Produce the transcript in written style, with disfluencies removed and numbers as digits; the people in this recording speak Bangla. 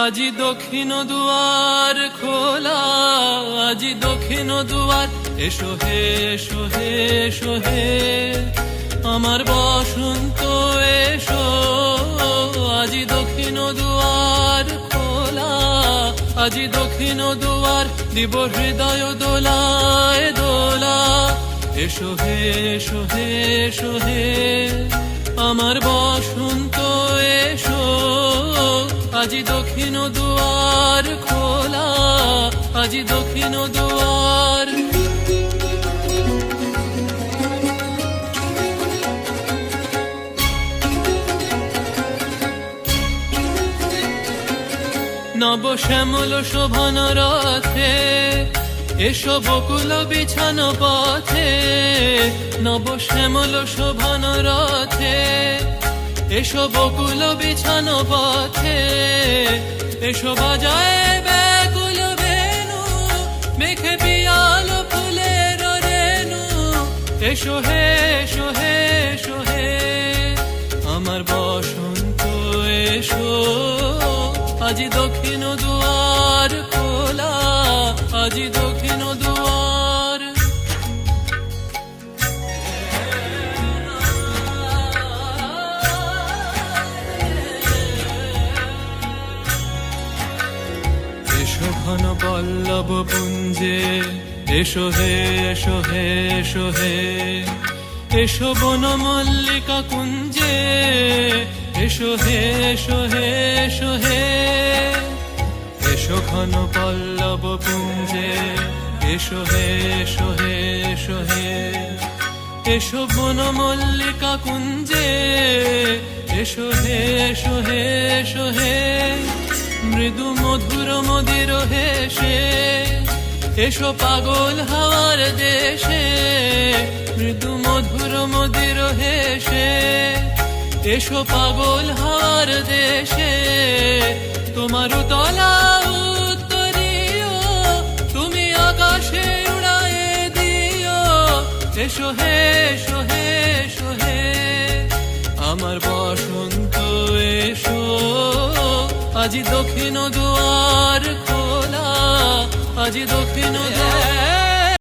আজি দক্ষিণ দুয়ার খোলা, আজি দক্ষিণ দুয়ার, এসো হে এসো হে এসো হে আমার বসন্ত এসো। আজি দক্ষিণ দুয়ার খোলা, আজি দক্ষিণ দুয়ার, দিব হৃদয় দোলায় দোলা। এসো হে এসো হে এসো হে আমার বসন্ত এসো। আজি দক্ষিণ দুয়ার খোলা, আজি দক্ষিণ দুয়ার। নব শ্যামল শোভন রথে, এসো বকুল বিছানো পথে। নব শ্যামল শোভন রথে, এসো বকুল বিছানো পথে। এসো বাজায় ব্যাকুল বেনু, মেঘে পিয়াল ফুলের রেণু। এসো হে এসো হে এসো হে আমার বসন্ত এসো। আজি দক্ষিণ দুয়ার খোলা, আজি দক্ষিণ দুয়ার। এসো ঘন পল্লব পুঞ্জে, এসো হে এসো হে এসো হে এসো বন মল্লিকা কুঞ্জে। এসো হে এসো হে এসো হে এসো ঘন পল্লব পুঞ্জে। এসো হে এসো হে এসো হে এসো বন মল্লিকা কুঞ্জে। এসো হে এসো হে এসো হে মৃদু মধুর মদির হেসে। এসো পাগল হাওয়ার দেশে, মৃদু মধুর মদির হেসে। এসো পাগল হাওয়ার দেশে, তোমার তলা উত্তরীয়, তুমি আকাশে উড়ায়ে দিও। এসো হে এসো হে এসো হে আমার বসন্ত এসো। আজি দক্ষিণ দুয়ার খোলা, আজি দক্ষিণ দুয়ার।